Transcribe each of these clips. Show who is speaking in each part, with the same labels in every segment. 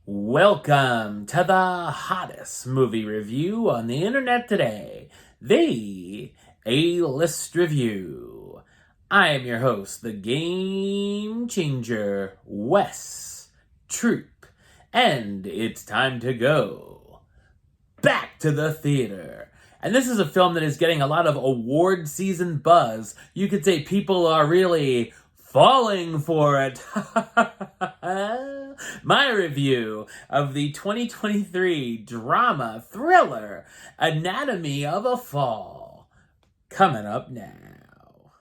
Speaker 1: Welcome to the hottest movie review on the internet today, the A-List Review. I am your host, the Game Changer, Wes Troop, and it's time to go back to the theater. And this is a film that is getting a lot of award season buzz. You could say people are really falling for it. My review of the 2023 drama thriller Anatomy of a Fall, coming up now.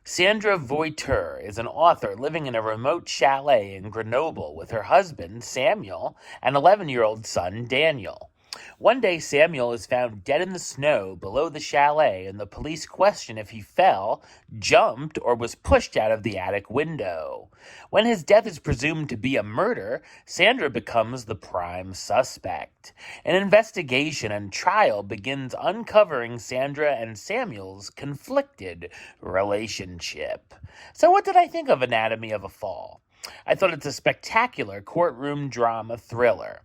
Speaker 1: Sandra Voiture is an author living in a remote chalet in Grenoble with her husband, Samuel, and 11-year-old son, Daniel. One day, Samuel is found dead in the snow below the chalet, and the police question if he fell, jumped, or was pushed out of the attic window. When his death is presumed to be a murder, Sandra becomes the prime suspect. An investigation and trial begins uncovering Sandra and Samuel's conflicted relationship. So what did I think of Anatomy of a Fall? I thought it's a spectacular courtroom drama thriller.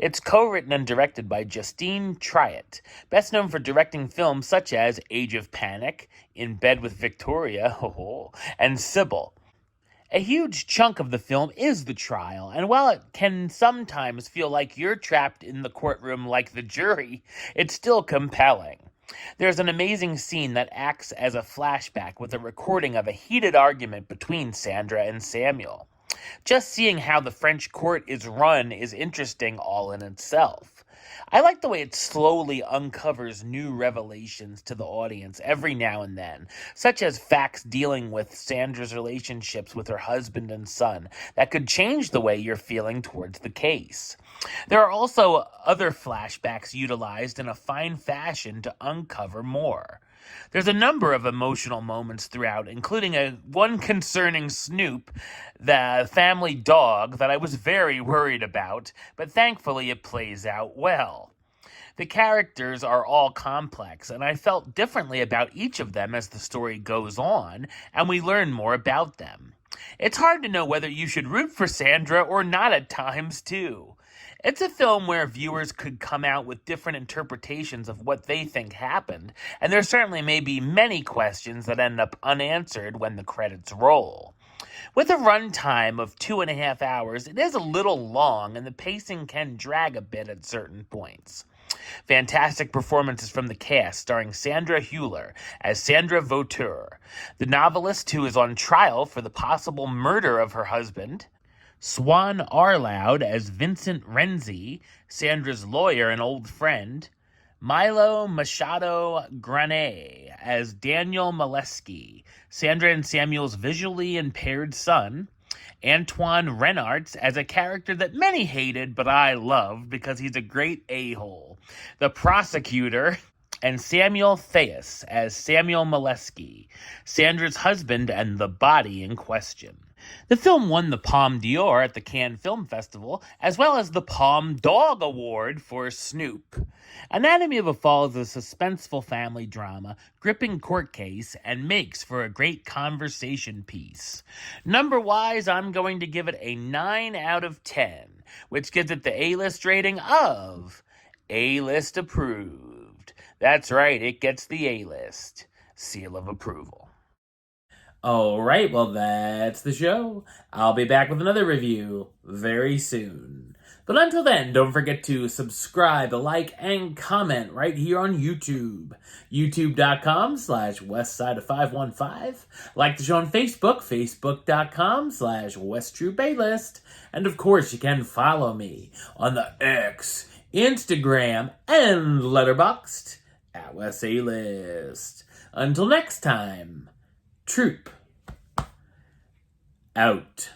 Speaker 1: It's co-written and directed by Justine Triet, best known for directing films such as Age of Panic, In Bed with Victoria, and Sybil. A huge chunk of the film is the trial, and while it can sometimes feel like you're trapped in the courtroom like the jury, it's still compelling. There's an amazing scene that acts as a flashback with a recording of a heated argument between Sandra and Samuel. Just seeing how the French court is run is interesting all in itself. I like the way it slowly uncovers new revelations to the audience every now and then, such as facts dealing with Sandra's relationships with her husband and son that could change the way you're feeling towards the case. There are also other flashbacks utilized in a fine fashion to uncover more. There's a number of emotional moments throughout, including one concerning Snoop, the family dog, that I was very worried about, but thankfully it plays out well. The characters are all complex, and I felt differently about each of them as the story goes on, and we learn more about them. It's hard to know whether you should root for Sandra or not at times, too. It's a film where viewers could come out with different interpretations of what they think happened, and there certainly may be many questions that end up unanswered when the credits roll. With a runtime of 2.5 hours, it is a little long, and the pacing can drag a bit at certain points. Fantastic performances from the cast, starring Sandra Hüller as Sandra Voiture, the novelist who is on trial for the possible murder of her husband, Swan Arlaud as Vincent Renzi, Sandra's lawyer and old friend, Milo Machado Granet as Daniel Molesky, Sandra and Samuel's visually impaired son, Antoine Renarts as a character that many hated but I loved because he's a great a-hole, the prosecutor, and Samuel Theus as Samuel Molesky, Sandra's husband and the body in question. The film won the Palme d'Or at the Cannes Film Festival, as well as the Palme Dog Award for Snoop. Anatomy of a Fall is a suspenseful family drama, gripping court case, and makes for a great conversation piece. Number-wise, I'm going to give it a 9 out of 10, which gives it the A-list rating of A-list approved. That's right, it gets the A-list seal of approval. Alright, well that's the show. I'll be back with another review very soon. But until then, don't forget to subscribe, like, and comment right here on YouTube. YouTube.com/Westside515. Like the show on Facebook, Facebook.com/WesTroopaList. And of course, you can follow me on the X, Instagram, and Letterboxd at WesAList. Until next time, Troop out.